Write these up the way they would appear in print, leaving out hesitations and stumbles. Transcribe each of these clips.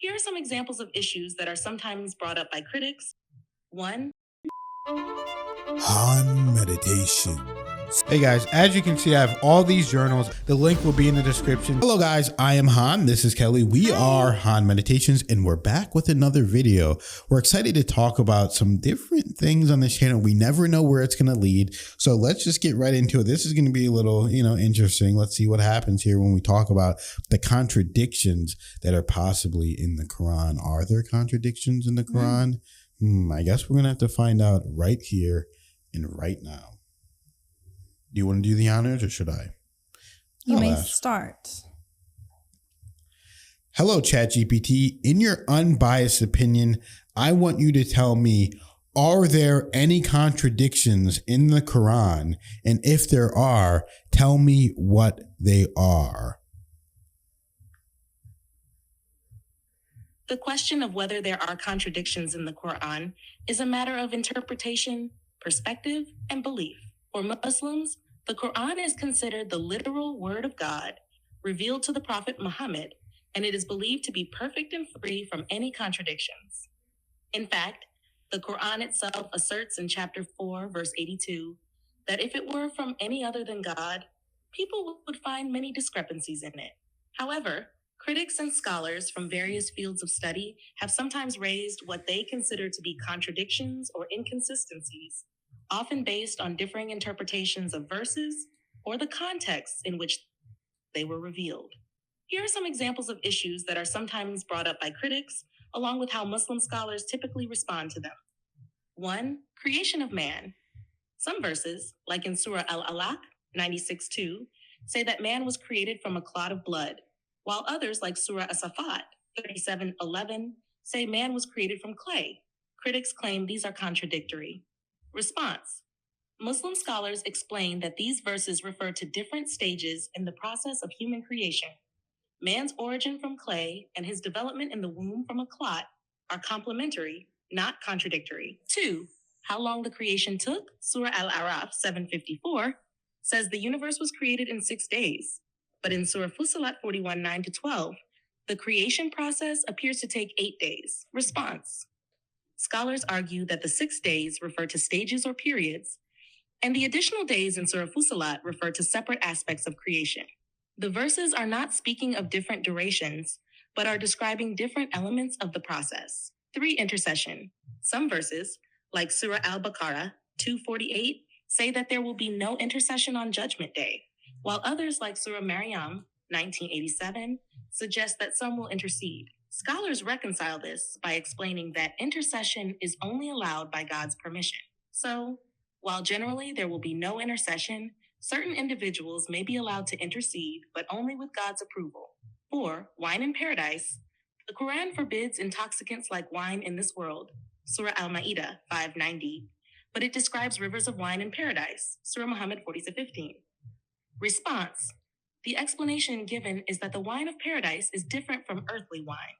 Here are some examples of issues that are sometimes brought up by critics. 1. Han Meditations. Hey guys, as you can see, I have all these journals. The link will be in the description. Hello guys, I am Han. This is Kelly. We are Han Meditations and we're back with another video. We're excited to talk about some different things on this channel. We never know where it's going to lead. So let's just get right into it. This is going to be a little, interesting. Let's see what happens here when we talk about the contradictions that are possibly in the Quran. Are there contradictions in the Quran? I guess we're going to have to find out right here and right now. Do you want to do the honors or should I? You may start. Hello, ChatGPT. In your unbiased opinion, I want you to tell me, are there any contradictions in the Quran? And if there are, tell me what they are. The question of whether there are contradictions in the Quran is a matter of interpretation, perspective, and belief. For Muslims, the Quran is considered the literal word of God revealed to the Prophet Muhammad, and it is believed to be perfect and free from any contradictions. In fact, the Quran itself asserts in chapter 4, verse 82, that if it were from any other than God, people would find many discrepancies in it. However, critics and scholars from various fields of study have sometimes raised what they consider to be contradictions or inconsistencies, often based on differing interpretations of verses or the contexts in which they were revealed. Here are some examples of issues that are sometimes brought up by critics, along with how Muslim scholars typically respond to them. 1. Creation of man. Some verses, like in Surah Al-Alaq 96:2, say that man was created from a clot of blood, while others, like Surah As-Safat 37:11, say man was created from clay. Critics claim these are contradictory. Response. Muslim scholars explain that these verses refer to different stages in the process of human creation. Man's origin from clay and his development in the womb from a clot are complementary, not contradictory. 2. How long the creation took? Surah Al-Araf 7:54 says the universe was created in 6 days. But in Surah Fussilat 41:9-12, the creation process appears to take 8 days. Response. Scholars argue that the 6 days refer to stages or periods, and the additional days in Surah Fussilat refer to separate aspects of creation. The verses are not speaking of different durations, but are describing different elements of the process. 3. Intercession. Some verses, like Surah Al-Baqarah 2:48, say that there will be no intercession on Judgment Day, while others, like Surah Maryam 1987, suggest that some will intercede. Scholars reconcile this by explaining that intercession is only allowed by God's permission. So, while generally there will be no intercession, certain individuals may be allowed to intercede, but only with God's approval. 4. Wine in paradise. The Quran forbids intoxicants like wine in this world, Surah Al-Ma'idah 5:90, but it describes rivers of wine in paradise, Surah Muhammad 40:15. Response. The explanation given is that the wine of paradise is different from earthly wine.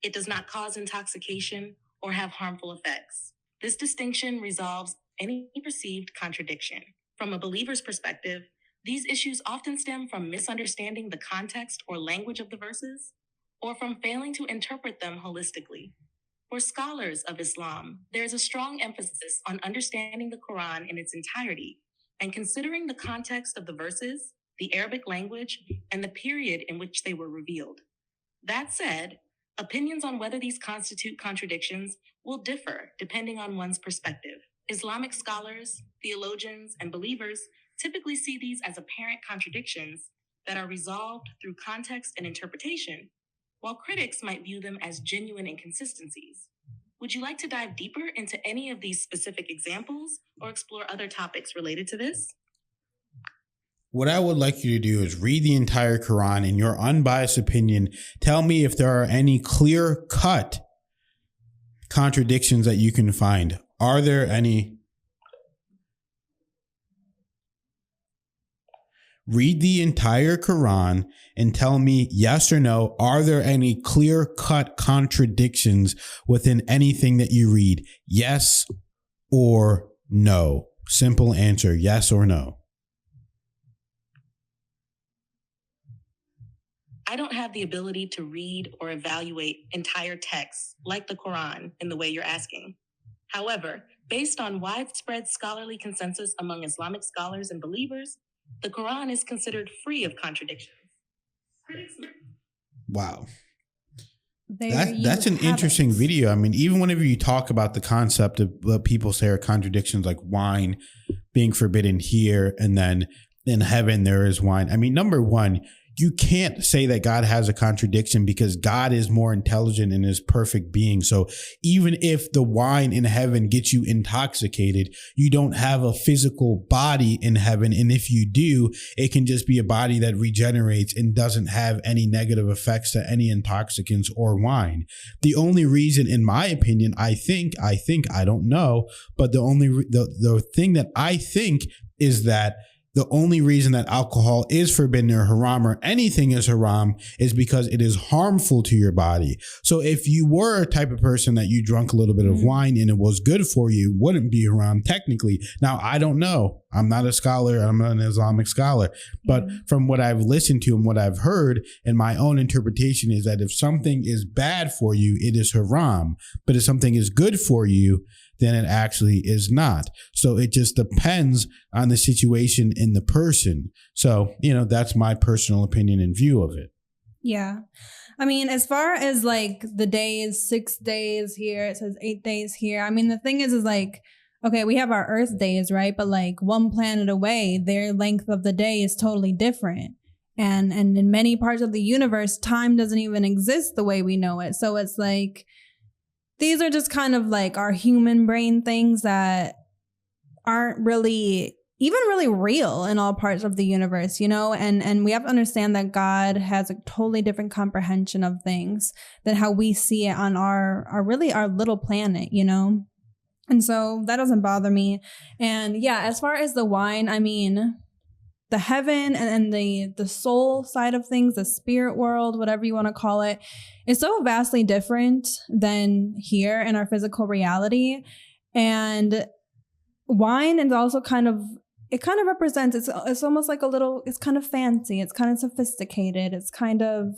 It does not cause intoxication or have harmful effects. This distinction resolves any perceived contradiction. From a believer's perspective, these issues often stem from misunderstanding the context or language of the verses, or from failing to interpret them holistically. For scholars of Islam, there is a strong emphasis on understanding the Quran in its entirety and considering the context of the verses, the Arabic language, and the period in which they were revealed. That said, opinions on whether these constitute contradictions will differ depending on one's perspective. Islamic scholars, theologians, and believers typically see these as apparent contradictions that are resolved through context and interpretation, while critics might view them as genuine inconsistencies. Would you like to dive deeper into any of these specific examples or explore other topics related to this? What I would like you to do is read the entire Quran in your unbiased opinion. Tell me if there are any clear-cut contradictions that you can find. Are there any? Read the entire Quran and tell me yes or no. Are there any clear-cut contradictions within anything that you read? Yes or no. Simple answer, yes or no. I don't have the ability to read or evaluate entire texts like the Quran in the way you're asking. However, based on widespread scholarly consensus among Islamic scholars and believers, the Quran is considered free of contradictions. Wow. That's an interesting video. I mean, even whenever you talk about the concept of what people say are contradictions, like wine being forbidden here and then in heaven there is wine. I mean, number one, you can't say that God has a contradiction because God is more intelligent in his perfect being. So even if the wine in heaven gets you intoxicated, you don't have a physical body in heaven. And if you do, it can just be a body that regenerates and doesn't have any negative effects to any intoxicants or wine. The only reason, in my opinion, I don't know, but the thing that I think is that the only reason that alcohol is forbidden or haram or anything is haram is because it is harmful to your body. So if you were a type of person that you drank a little bit of wine and it was good for you, it wouldn't be haram technically. Now, I don't know. I'm not a scholar. I'm not an Islamic scholar. But from what I've listened to and what I've heard, and my own interpretation is that if something is bad for you, it is haram. But if something is good for you, then it actually is not. So it just depends on the situation in the person. So, that's my personal opinion and view of it. Yeah. I mean, as far as like the days, 6 days here, it says 8 days here. I mean, the thing is like, okay, we have our Earth days, right? But like one planet away, their length of the day is totally different. And in many parts of the universe, time doesn't even exist the way we know it. So it's like, these are just kind of like our human brain things that aren't really even really real in all parts of the universe, and we have to understand that God has a totally different comprehension of things than how we see it on our little planet, and so that doesn't bother me. And yeah, as far as the wine, I mean, the heaven and the soul side of things, the spirit world, whatever you want to call it, is so vastly different than here in our physical reality. And wine is also it kind of represents, it's almost like it's kind of fancy, it's kind of sophisticated, it's kind of,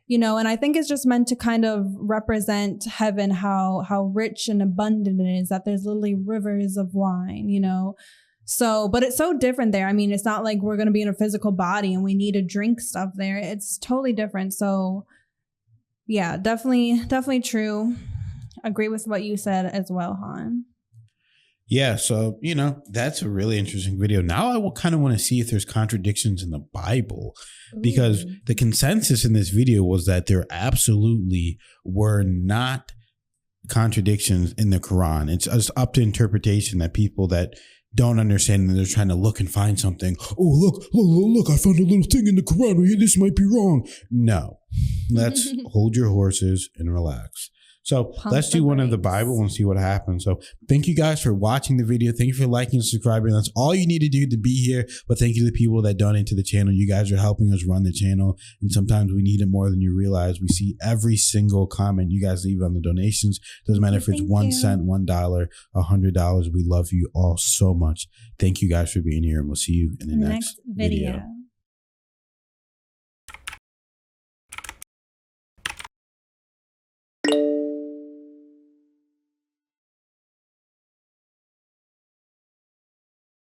and I think it's just meant to kind of represent heaven, how rich and abundant it is, that there's literally rivers of wine, So, but it's so different there. I mean, it's not like we're going to be in a physical body and we need to drink stuff there. It's totally different. So yeah, definitely true. Agree with what you said as well, Han. Yeah. So, that's a really interesting video. Now I will kind of want to see if there's contradictions in the Bible, because the consensus in this video was that there absolutely were not contradictions in the Quran. It's just up to interpretation that people that don't understand and they're trying to look and find something. Oh, look, I found a little thing in the Quran. This might be wrong. No, let's hold your horses and relax. So let's do one of the Bible and see what happens. So thank you guys for watching the video. Thank you for liking and subscribing. That's all you need to do to be here. But thank you to the people that donate to the channel. You guys are helping us run the channel. And sometimes we need it more than you realize. We see every single comment you guys leave on the donations. Doesn't matter if it's 1 cent, $1, $100. We love you all so much. Thank you guys for being here. And we'll see you in the next video.